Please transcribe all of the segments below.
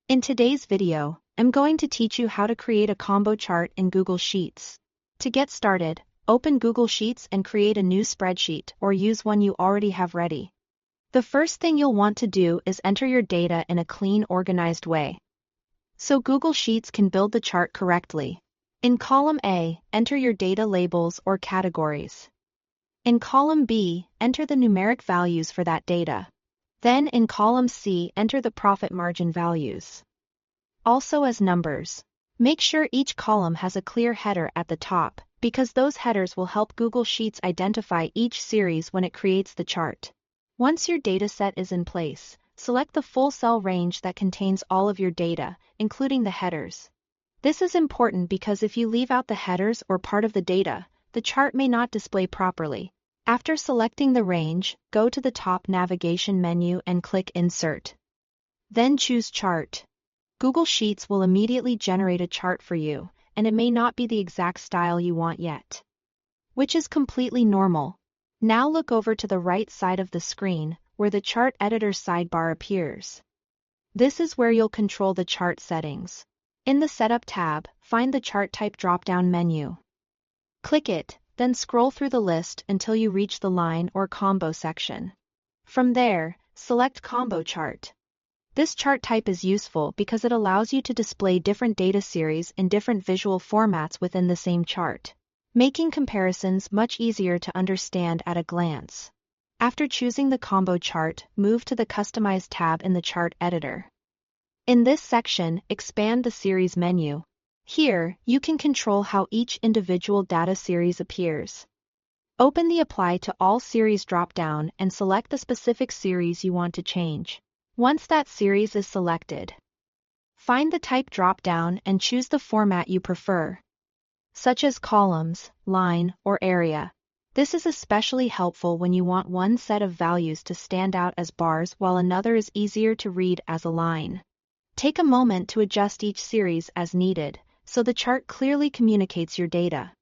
In today's video, I'm going to teach you how to create a combo chart in Google Sheets. To get started, open Google Sheets and create a new spreadsheet or use one you already have ready. The first thing you'll want to do is enter your data in a clean, organized way, so Google Sheets can build the chart correctly. In column A, enter your data labels or categories. In column B, enter the numeric values for that data. Then in column C, enter the profit margin values, also as numbers. Make sure each column has a clear header at the top, because those headers will help Google Sheets identify each series when it creates the chart. Once your dataset is in place, select the full cell range that contains all of your data, including the headers. This is important because if you leave out the headers or part of the data, the chart may not display properly. After selecting the range, go to the top navigation menu and click Insert. Then choose Chart. Google Sheets will immediately generate a chart for you, and it may not be the exact style you want yet, which is completely normal. Now look over to the right side of the screen, where the Chart Editor sidebar appears. This is where you'll control the chart settings. In the Setup tab, find the Chart Type drop-down menu. Click it, then scroll through the list until you reach the line or combo section. From there, select Combo Chart. This chart type is useful because it allows you to display different data series in different visual formats within the same chart, making comparisons much easier to understand at a glance. After choosing the combo chart, move to the Customize tab in the Chart Editor. In this section, expand the Series menu. Here, you can control how each individual data series appears. Open the Apply to All Series drop-down and select the specific series you want to change. Once that series is selected, find the Type drop-down and choose the format you prefer, such as columns, line, or area. This is especially helpful when you want one set of values to stand out as bars while another is easier to read as a line. Take a moment to adjust each series as needed, so the chart clearly communicates your data.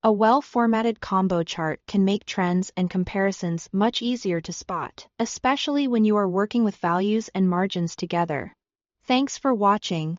A well-formatted combo chart can make trends and comparisons much easier to spot, especially when you are working with values and margins together. Thanks for watching.